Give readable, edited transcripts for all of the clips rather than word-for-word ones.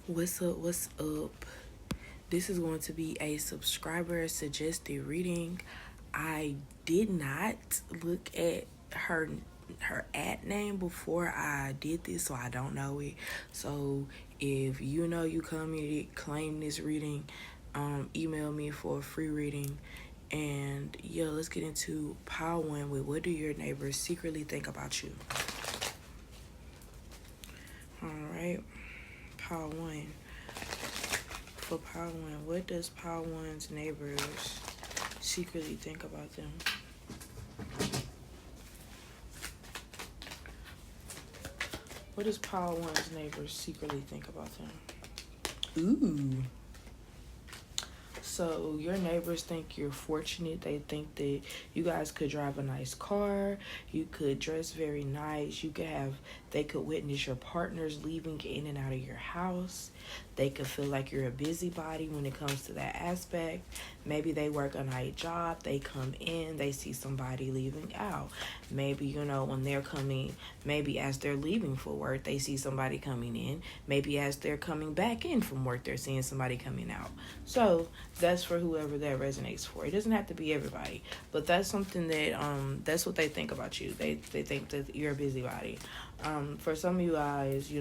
What's up? This is going to be a subscriber suggested reading. I did not look at her ad name before I did this, so I don't know it. So if you know you come here to claim this reading, email me for a free reading. And yeah, let's get into pile one with what do your neighbors secretly think about you? All right, pile one. For pile one, what does pile one's neighbors secretly think about them? What does pile one's neighbors secretly think about them? Ooh. So your neighbors think you're fortunate. They think that you guys could drive a nice car. You could dress very nice. They could witness your partners leaving in and out of your house. They could feel like you're a busybody when it comes to that aspect. Maybe they work a night job. They come in, they see somebody leaving out. Maybe, when they're coming, maybe as they're leaving for work, they see somebody coming in. Maybe as they're coming back in from work, they're seeing somebody coming out. So that's for whoever that resonates for. It doesn't have to be everybody, but that's something that that's what they think about you. They think that you're a busybody. For some of you guys,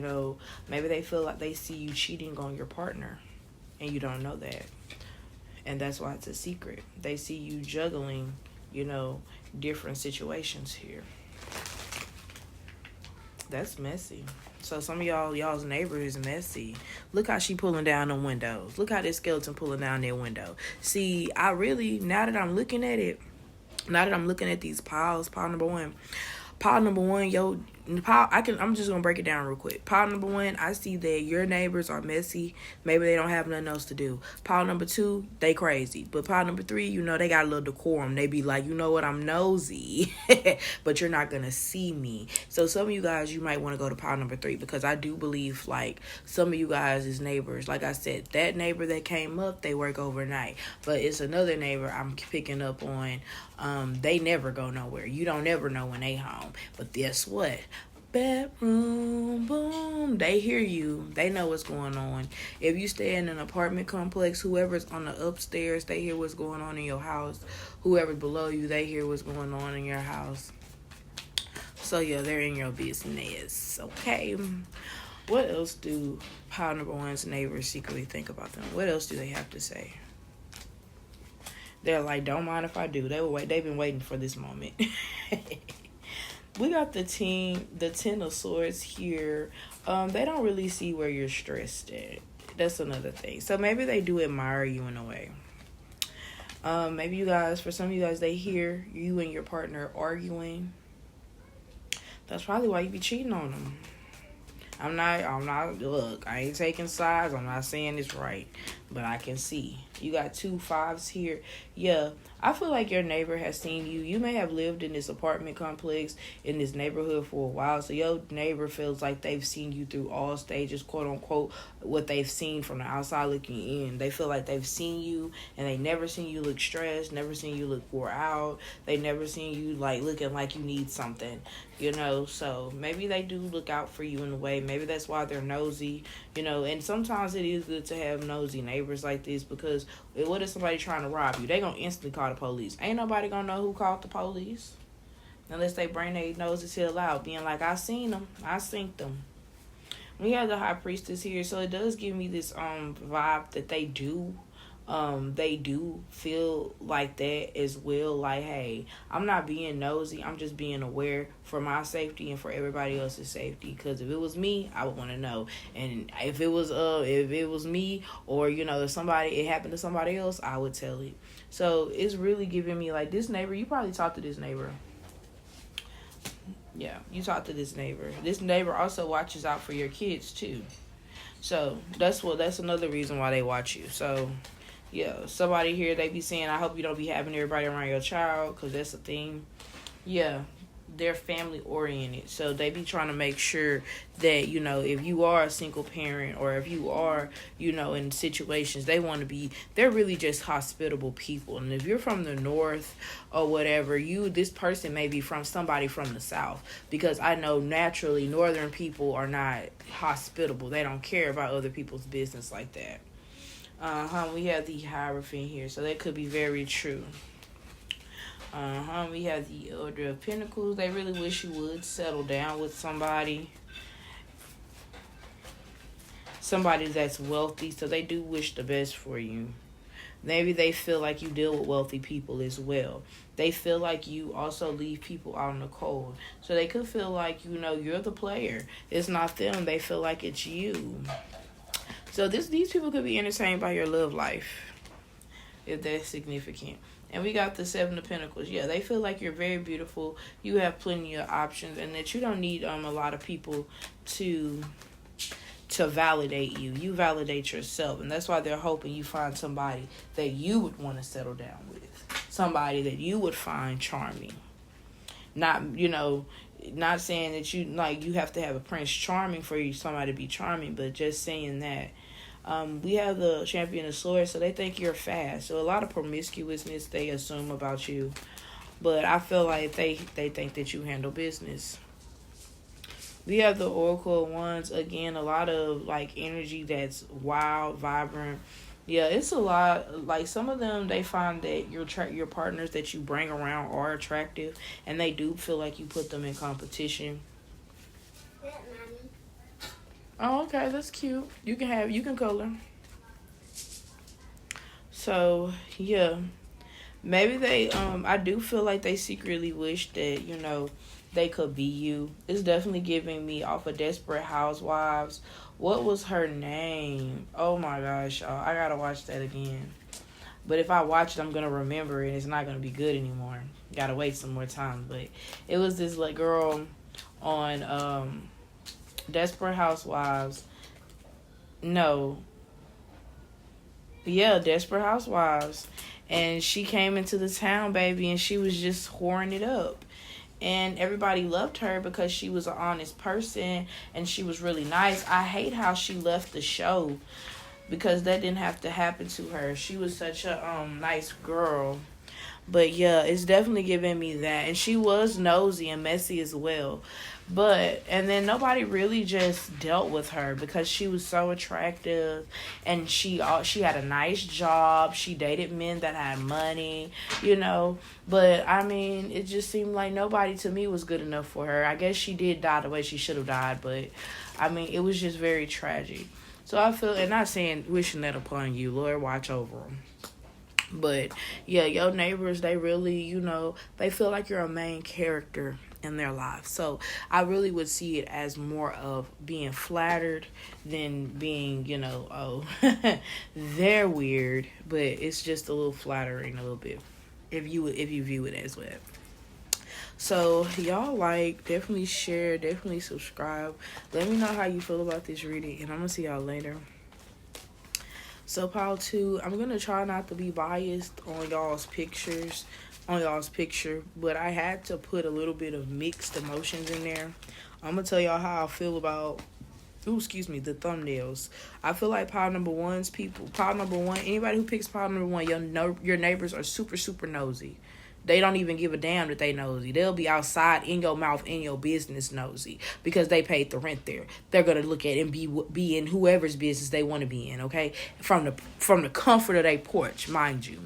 maybe they feel like they see you cheating on your partner and you don't know that. And that's why it's a secret. They see you juggling, different situations here. That's messy. So some of y'all's neighbor is messy. Look how she pulling down the windows. Look how this skeleton pulling down their window. See, now that I'm looking at these piles, pile number one, I'm just gonna break it down real quick. Pile number one, I see that your neighbors are messy. Maybe they don't have nothing else to do. Pile number two, they crazy. But pile number three, they got a little decorum. They be like, you know what, I'm nosy, but you're not gonna see me. So some of you guys, you might want to go to pile number three, because I do believe like some of you guys is neighbors. Like I said, that neighbor that came up, they work overnight. But it's another neighbor I'm picking up on. They never go nowhere. You don't ever know when they home. But guess what? Bedroom, boom. They hear you. They know what's going on. If you stay in an apartment complex, whoever's on the upstairs, they hear what's going on in your house. Whoever's below you, they hear what's going on in your house. So yeah, they're in your business. Okay. What else do pile number one's neighbors secretly think about them? What else do they have to say? They're like, don't mind if I do. They've been waiting for this moment. We got the 10 of swords here. They don't really see where you're stressed at. That's another thing. So maybe they do admire you in a way. Maybe for some of you guys, they hear you and your partner arguing. That's probably why you be cheating on them. Look, I ain't taking sides. I'm not saying it's right, but I can see. You got 2 5s here. Yeah, I feel like your neighbor has seen you. You may have lived in this apartment complex, in this neighborhood for a while, so your neighbor feels like they've seen you through all stages, quote unquote, what they've seen from the outside looking in. They feel like they've seen you, and they never seen you look stressed, never seen you look wore out. They never seen you like looking like you need something, so maybe they do look out for you in a way. Maybe that's why they're nosy, and sometimes it is good to have nosy neighbors like this, because what if somebody trying to rob you? They gonna instantly call the police. Ain't nobody gonna know who called the police unless they bring their noses here loud, being like, I seen them, I synced them. We have the high priestess here, so it does give me this vibe that they do feel like that as well. Like, hey, I'm not being nosy, I'm just being aware for my safety and for everybody else's safety. Because if it was me, I would want to know. And if it was me, or if it happened to somebody else, I would tell it. So it's really giving me like this neighbor. You probably talked to this neighbor. Yeah, you talk to this neighbor. This neighbor also watches out for your kids too. So that's another reason why they watch you. So yeah, somebody here, they be saying, I hope you don't be having everybody around your child, because that's a thing. Yeah, they're family oriented, so they be trying to make sure that, you know, if you are a single parent or if you are, you know, in situations, they want to be, they're really just hospitable people. And if you're from the north or whatever, this person may be from somebody from the south, because I know naturally northern people are not hospitable. They don't care about other people's business like that. We have the Hierophant here, so that could be very true. We have the Elder of Pentacles. They really wish you would settle down with somebody that's wealthy, so they do wish the best for you. Maybe they feel like you deal with wealthy people as well. They feel like you also leave people out in the cold, so they could feel like, you know, you're the player. It's not them. They feel like it's you. So these people could be entertained by your love life, if that's significant. And we got the Seven of Pentacles. Yeah, they feel like you're very beautiful. You have plenty of options, and that you don't need a lot of people to validate you. You validate yourself, and that's why they're hoping you find somebody that you would want to settle down with, somebody that you would find charming. Not, you know, not saying that you have to have a Prince Charming for you, somebody to be charming, but just saying that. We have the Champion of Swords, so they think you're fast. So a lot of promiscuousness they assume about you, but I feel like they think that you handle business. We have the Oracle of Wands. Again, a lot of like energy that's wild, vibrant. Yeah, it's a lot. Like some of them, they find that your partners that you bring around are attractive, and they do feel like you put them in competition. Oh, okay, that's cute. You can color. So yeah, maybe they I do feel like they secretly wish that, you know, they could be you. It's definitely giving me off of Desperate Housewives. What was her name? Oh my gosh, y'all, I gotta watch that again. But if I watch it, I'm gonna remember it. It's not gonna be good anymore. Gotta wait some more time. But it was this like girl on Desperate Housewives. No. Yeah, Desperate Housewives. And she came into the town, baby, and she was just whoring it up. And everybody loved her because she was an honest person and she was really nice. I hate how she left the show because that didn't have to happen to her. She was such a nice girl. But yeah, it's definitely giving me that. And she was nosy and messy as well. And then nobody really just dealt with her because she was so attractive, and she had a nice job. She dated men that had money, you know. But I mean, it just seemed like nobody to me was good enough for her. I guess she did die the way she should have died, but I mean, it was just very tragic. So I feel, and not saying wishing that upon you, Lord, watch over them. But yeah, your neighbors, they really, you know, they feel like you're a main character in their life. So I really would see it as more of being flattered than being, you know, oh, they're weird, but it's just a little flattering a little bit if you view it as well. So y'all definitely share, definitely subscribe. Let me know how you feel about this reading, and I'm gonna see y'all later. So pile 2, I'm going to try not to be biased on y'all's picture, but I had to put a little bit of mixed emotions in there. I'm going to tell y'all how I feel about, the thumbnails. I feel like pile number 1, anybody who picks pile number 1, your neighbors are super, super nosy. They don't even give a damn that they nosy. They'll be outside in your mouth, in your business nosy, because they paid the rent there. They're going to look at and be in whoever's business they want to be in, okay? From the comfort of their porch, mind you.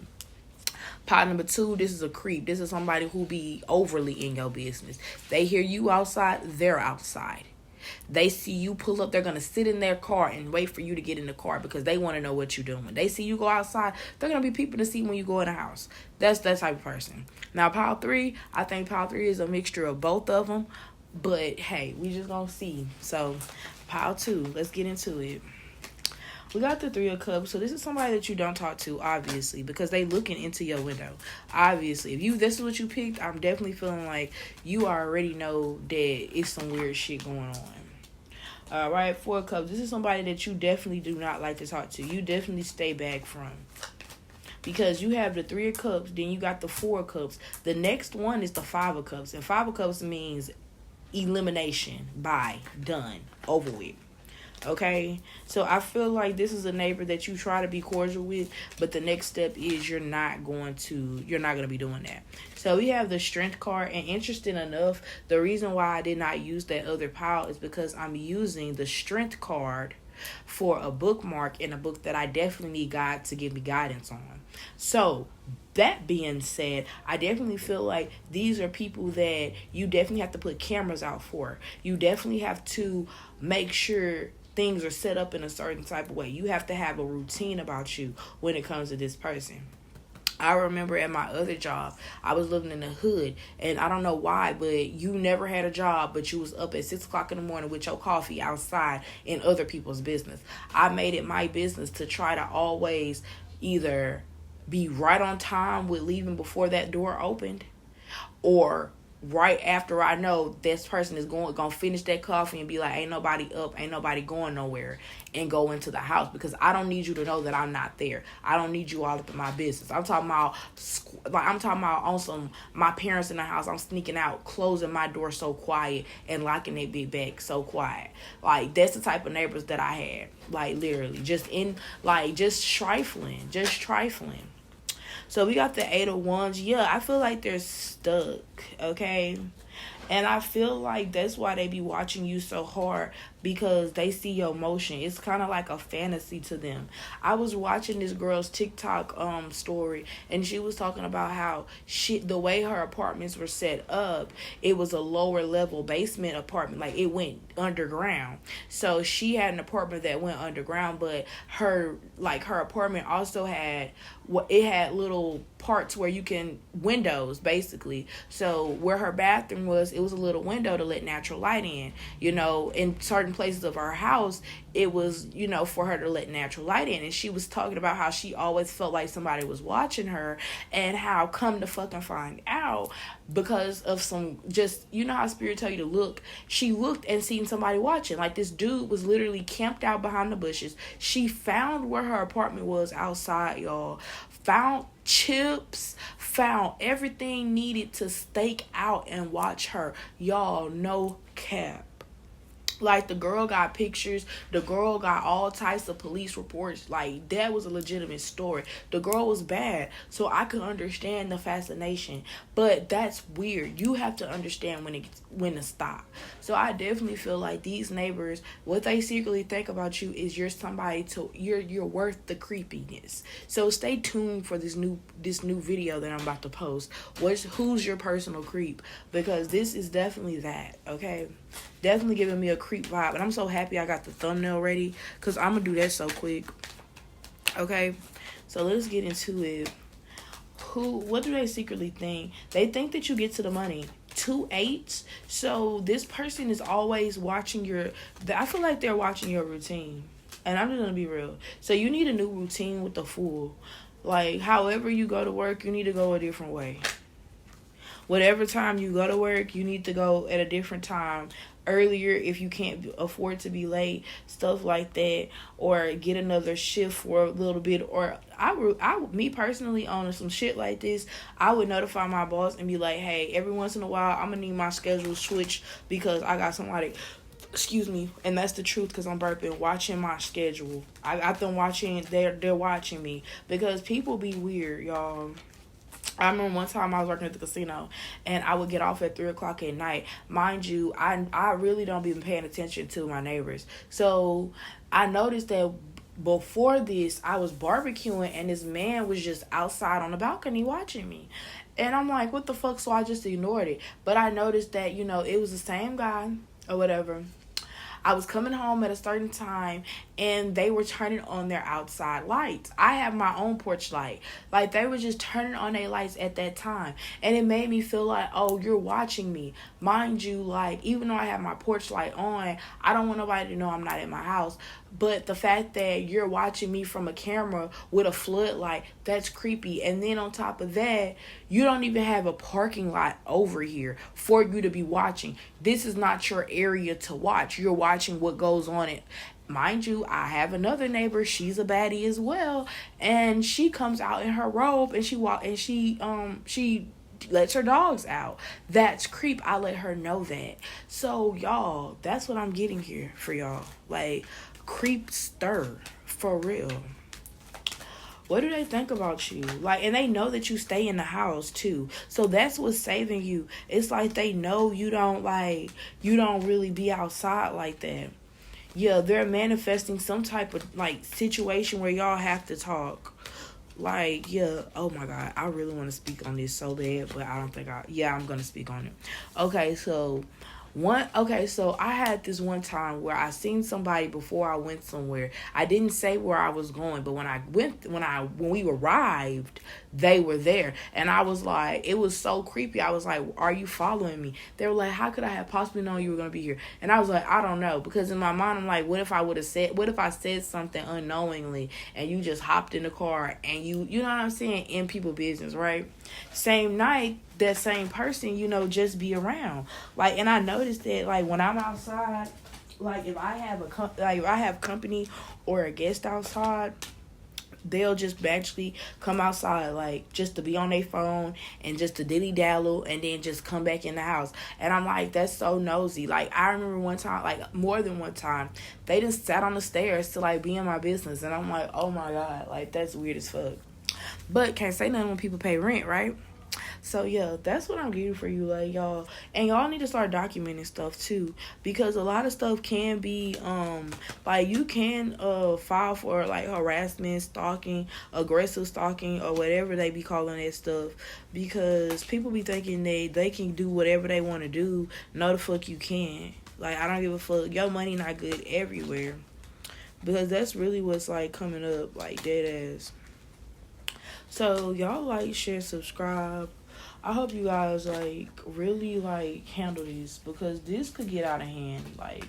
Pot number 2, this is a creep. This is somebody who be overly in your business. They hear you outside, they're outside. They see you pull up, they're going to sit in their car and wait for you to get in the car because they want to know what you're doing. They see you go outside, they're going to be peeping to see when you go in the house. That's that type of person. Now, pile 3, I think pile 3 is a mixture of both of them. But, hey, we just going to see. So, pile 2, let's get into it. We got the 3 of Cups. So this is somebody that you don't talk to, obviously, because they looking into your window. Obviously, if this is what you picked, I'm definitely feeling like you already know that it's some weird shit going on. All right, 4 of Cups. This is somebody that you definitely do not like to talk to. You definitely stay back from. because you have the 3 of cups, then you got the 4 of cups. The next one is the 5 of cups, and 5 of cups means elimination, bye, done, over with. Okay, so I feel like this is a neighbor that you try to be cordial with, but the next step is you're not going to be doing that. So we have the strength card, and interesting enough, the reason why I did not use that other pile is because I'm using the strength card for a bookmark in a book that I definitely need God to give me guidance on. So that being said, I definitely feel like these are people that you definitely have to put cameras out for. You definitely have to make sure things are set up in a certain type of way. You have to have a routine about you when it comes to this person. I remember at my other job, I was living in the hood, and I don't know why, but you never had a job, but you was up at 6 o'clock in the morning with your coffee outside in other people's business. I made it my business to try to always either be right on time with leaving before that door opened, or right after I know this person is gonna finish that coffee and be like, ain't nobody up, ain't nobody going nowhere, and go into the house, because I don't need you to know that I'm not there. I don't need you all up in my business. I'm talking about on some, my parents in the house, I'm sneaking out, closing my door so quiet and locking that big back so quiet. Like, that's the type of neighbors that I had. Like, literally just trifling. So we got the 8 of Wands. Yeah, I feel like they're stuck, okay? And I feel like that's why they be watching you so hard, because they see your motion. It's kind of like a fantasy to them. I was watching this girl's TikTok story, and she was talking about how the way her apartments were set up, it was a lower level basement apartment. Like, it went underground. So she had an apartment that went underground, but her apartment also had little parts where you can windows, basically. So where her bathroom was, it was a little window to let natural light in. In certain places of her house, it was, for her to let natural light in. And she was talking about how she always felt like somebody was watching her, and how come to fucking find out, because of some, just, how spirit tell you to look. She looked and seen somebody watching. Like, this dude was literally camped out behind the bushes. She found where her apartment was outside, y'all. Found chips, found everything needed to stake out and watch her. Y'all, no cap. Like, the girl got pictures. The girl got all types of police reports. Like, that was a legitimate story. The girl was bad, so I could understand the fascination. But that's weird. You have to understand when to stop. So I definitely feel like these neighbors, what they secretly think about you is you're somebody you're worth the creepiness. So stay tuned for this new video that I'm about to post. Who's your personal creep? Because this is definitely that, okay? Definitely giving me a creep vibe. And I'm so happy I got the thumbnail ready, because I'm going to do that so quick. Okay? So let's get into it. What do they secretly think? They think that you get to the money. 2 8s. So this person is always watching I feel like they're watching your routine. And I'm just going to be real. So you need a new routine with the Fool. Like, however you go to work, you need to go a different way. Whatever time you go to work, you need to go at a different time. Earlier, if you can't afford to be late, stuff like that, or get another shift for a little bit. Or me personally, on some shit like this, I would notify my boss and be like, hey, every once in a while, I'm gonna need my schedule switched, because I got somebody, excuse me, and that's the truth, because I'm burping, watching my schedule. I've been watching, they're watching me, because people be weird, y'all. I remember one time I was working at the casino, and I would get off at 3 o'clock at night. Mind you, I really don't be paying attention to my neighbors. So I noticed that before this, I was barbecuing, and this man was just outside on the balcony watching me. And I'm like, what the fuck? So I just ignored it. But I noticed that, it was the same guy or whatever. I was coming home at a certain time, and they were turning on their outside lights. I have my own porch light. Like, they were just turning on their lights at that time. And it made me feel like, oh, you're watching me. Mind you, like, even though I have my porch light on, I don't want nobody to know I'm not in my house. But the fact that you're watching me from a camera with a floodlight, that's creepy. And then on top of that, you don't even have a parking lot over here for you to be watching. This is not your area to watch. You're watching what goes on mind you, I have another neighbor. She's a baddie as well, and she comes out in her robe and she lets her dogs out. That's creep. I let her know that. So y'all, that's what I'm getting here for y'all. Like, creep stir for real. What do they think about you? Like, and they know that you stay in the house too. So that's what's saving you. It's like they know you don't really be outside like that. Yeah, they're manifesting some type of like situation where y'all have to talk. Like, yeah, oh my God, I really want to speak on this so bad, but I don't think I'm gonna speak on it. So I had this one time where I seen somebody before I went somewhere. I didn't say where I was going, but when we arrived, they were there. And I was like, it was so creepy. I was like, are you following me? They were like, how could I have possibly known you were going to be here? And I was like, I don't know. Because in my mind, I'm like, what if I said something unknowingly and you just hopped in the car and you know what I'm saying, in people business, right? Same night, that same person, just be around. Like, and I noticed that, like, when I'm outside, like, if I have company or a guest outside, they'll just actually come outside, like, just to be on their phone and just to dilly-dally and then just come back in the house. And I'm like, that's so nosy. Like, I remember one time, like, more than one time, they just sat on the stairs to, like, be in my business. And I'm like, oh, my God. Like, that's weird as fuck. But can't say nothing when people pay rent, right? So, yeah, that's what I'm getting for you, like, y'all. And y'all need to start documenting stuff, too. Because a lot of stuff can be, like, you can file for, like, harassment, stalking, aggressive stalking, or whatever they be calling that stuff. Because people be thinking they can do whatever they want to do. No, the fuck you can. Like, I don't give a fuck. Your money not good everywhere. Because that's really what's, like, coming up, like, dead ass. So, y'all like, share, subscribe. I hope you guys, like, really, like, handle this. Because this could get out of hand. Like,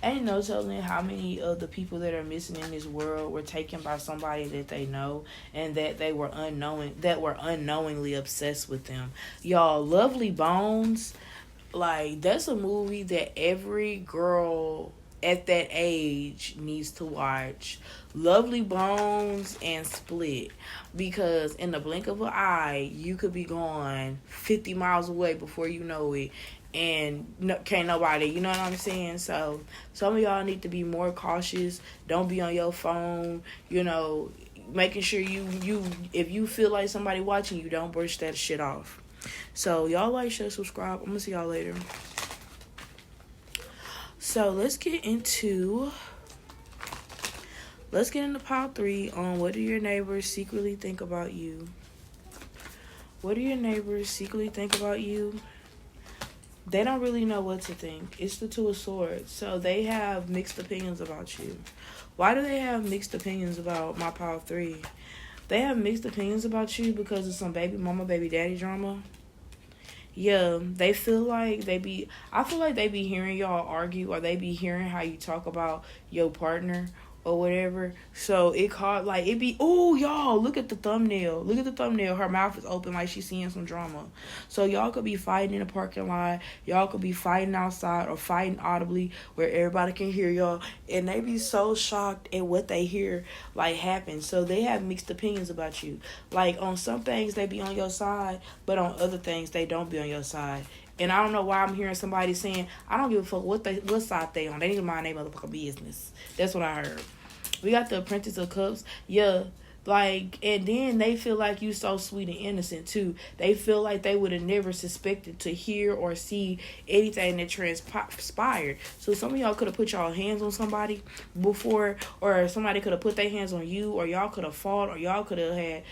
ain't no telling how many of the people that are missing in this world were taken by somebody that they know. And that they were unknowingly obsessed with them. Y'all, Lovely Bones, like, that's a movie that every girl at that age needs to watch. Lovely Bones and Split, because in the blink of an eye you could be gone 50 miles away before you know it, and can't nobody, you know what I'm saying? So some of y'all need to be more cautious. Don't be on your phone, making sure you if you feel like somebody watching you, don't brush that shit off. So y'all like, share, subscribe. I'm gonna see y'all later. So let's get into pile 3 on what do your neighbors secretly think about you. What do your neighbors secretly think about you? They don't really know what to think. It's the Two of Swords. So they have mixed opinions about you. Why do they have mixed opinions about my pile 3? They have mixed opinions about you because of some baby mama, baby daddy drama. Yeah, I feel like they be hearing y'all argue, or they be hearing how you talk about your partner or whatever. So it caught, like, it be, oh, y'all, look at the thumbnail. Look at the thumbnail. Her mouth is open like she's seeing some drama. So y'all could be fighting in a parking lot. Y'all could be fighting outside or fighting audibly where everybody can hear y'all. And they be so shocked at what they hear, like, happen. So they have mixed opinions about you. Like, on some things, they be on your side, but on other things, they don't be on your side. And I don't know why I'm hearing somebody saying, I don't give a fuck what side they on. They need to mind their motherfucking business. That's what I heard. We got the Apprentice of Cups. Yeah. Like, and then they feel like you so sweet and innocent, too. They feel like they would have never suspected to hear or see anything that transpired. So some of y'all could have put y'all hands on somebody before, or somebody could have put their hands on you, or y'all could have fought, or y'all could have had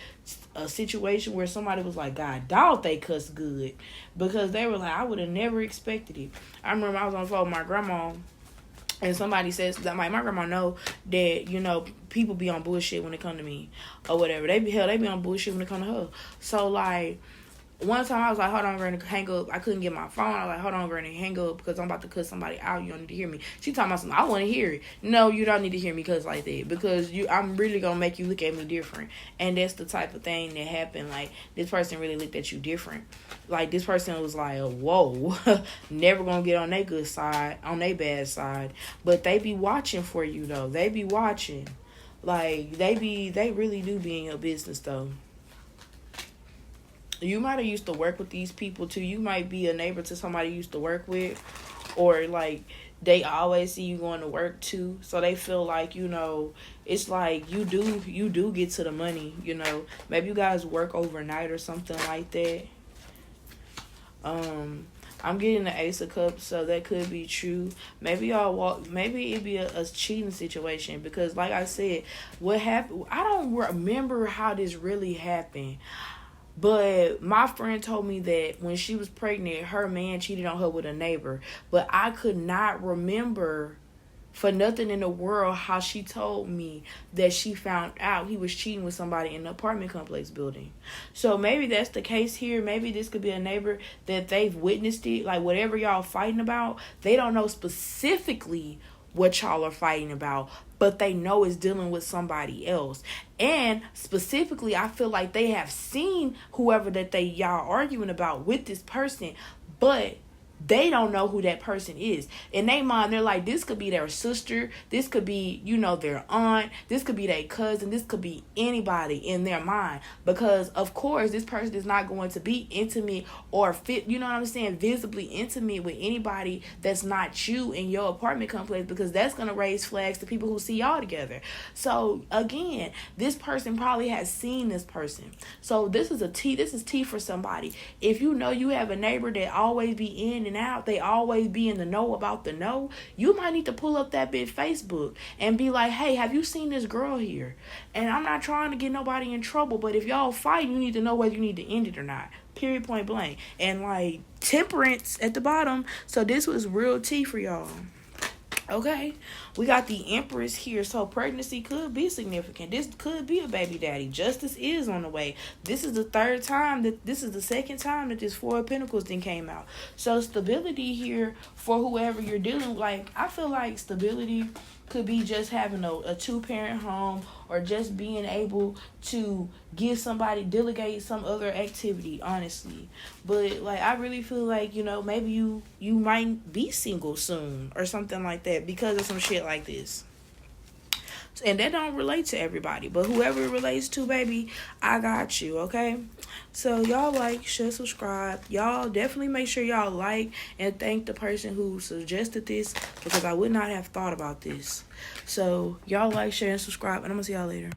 a situation where somebody was like, God, dog, they cuss good. Because they were like, I would have never expected it. I remember I was on the phone with my grandma, and somebody says that my grandma know that, people be on bullshit when it come to me or whatever. They be on bullshit when it come to her. So, like, One time I was like, hold on, Granny, hang up. I couldn't get my phone. I was like, hold on, Granny, hang up because I'm about to cut somebody out. You don't need to hear me. She talking about something. I want to hear it. No, you don't need to hear me because like that. Because I'm really going to make you look at me different. And that's the type of thing that happened. Like, this person really looked at you different. Like, this person was like, whoa, never going to get on their good side, on their bad side. But they be watching for you, though. They be watching. Like, they really do be in your business, though. You might have used to work with these people too. You might be a neighbor to somebody you used to work with, or like they always see you going to work too, so they feel like, you know, it's like you do get to the money, you know. Maybe you guys work overnight or something like that. I'm getting the Ace of Cups, so that could be true. Maybe maybe it'd be a cheating situation, because like I said, what happened, I don't remember how this really happened. But my friend told me that when she was pregnant, her man cheated on her with a neighbor. But I could not remember for nothing in the world how she told me that she found out he was cheating with somebody in the apartment complex building. So maybe that's the case here. Maybe this could be a neighbor that they've witnessed it. Like, whatever y'all fighting about, they don't know specifically what y'all are fighting about, but they know it's dealing with somebody else. And specifically, I feel like they have seen whoever that y'all arguing about with this person, but they don't know who that person is. In their mind, they're like, this could be their sister, this could be, you know, their aunt, this could be their cousin, this could be anybody in their mind. Because, of course, this person is not going to be intimate or fit, you know what I'm saying, visibly intimate with anybody that's not you in your apartment complex, because that's going to raise flags to people who see y'all together. So, again, this person probably has seen this person. So, this is tea for somebody. If you know you have a neighbor that always be in and out, they always be in the know about the know, you might need to pull up that bit Facebook and be like, hey, have you seen this girl here? And I'm not trying to get nobody in trouble, but if y'all fighting, you need to know whether you need to end it or not. Period, point blank. And like temperance at the bottom. So this was real tea for y'all. Okay, we got the Empress here, so pregnancy could be significant. This could be a baby daddy. Justice is on the way. This is the second time that this Four of Pentacles thing came out. So stability here for whoever you're dealing with. Like, I feel like stability could be just having a two-parent home, or just being able to delegate some other activity, honestly. But like, I really feel like, you know, maybe you might be single soon or something like that because of some shit like this. And that don't relate to everybody, but whoever it relates to, baby, I got you, okay? So y'all like, share, subscribe. Y'all definitely make sure y'all like and thank the person who suggested this, because I would not have thought about this. So y'all like, share, and subscribe, and I'm gonna see y'all later.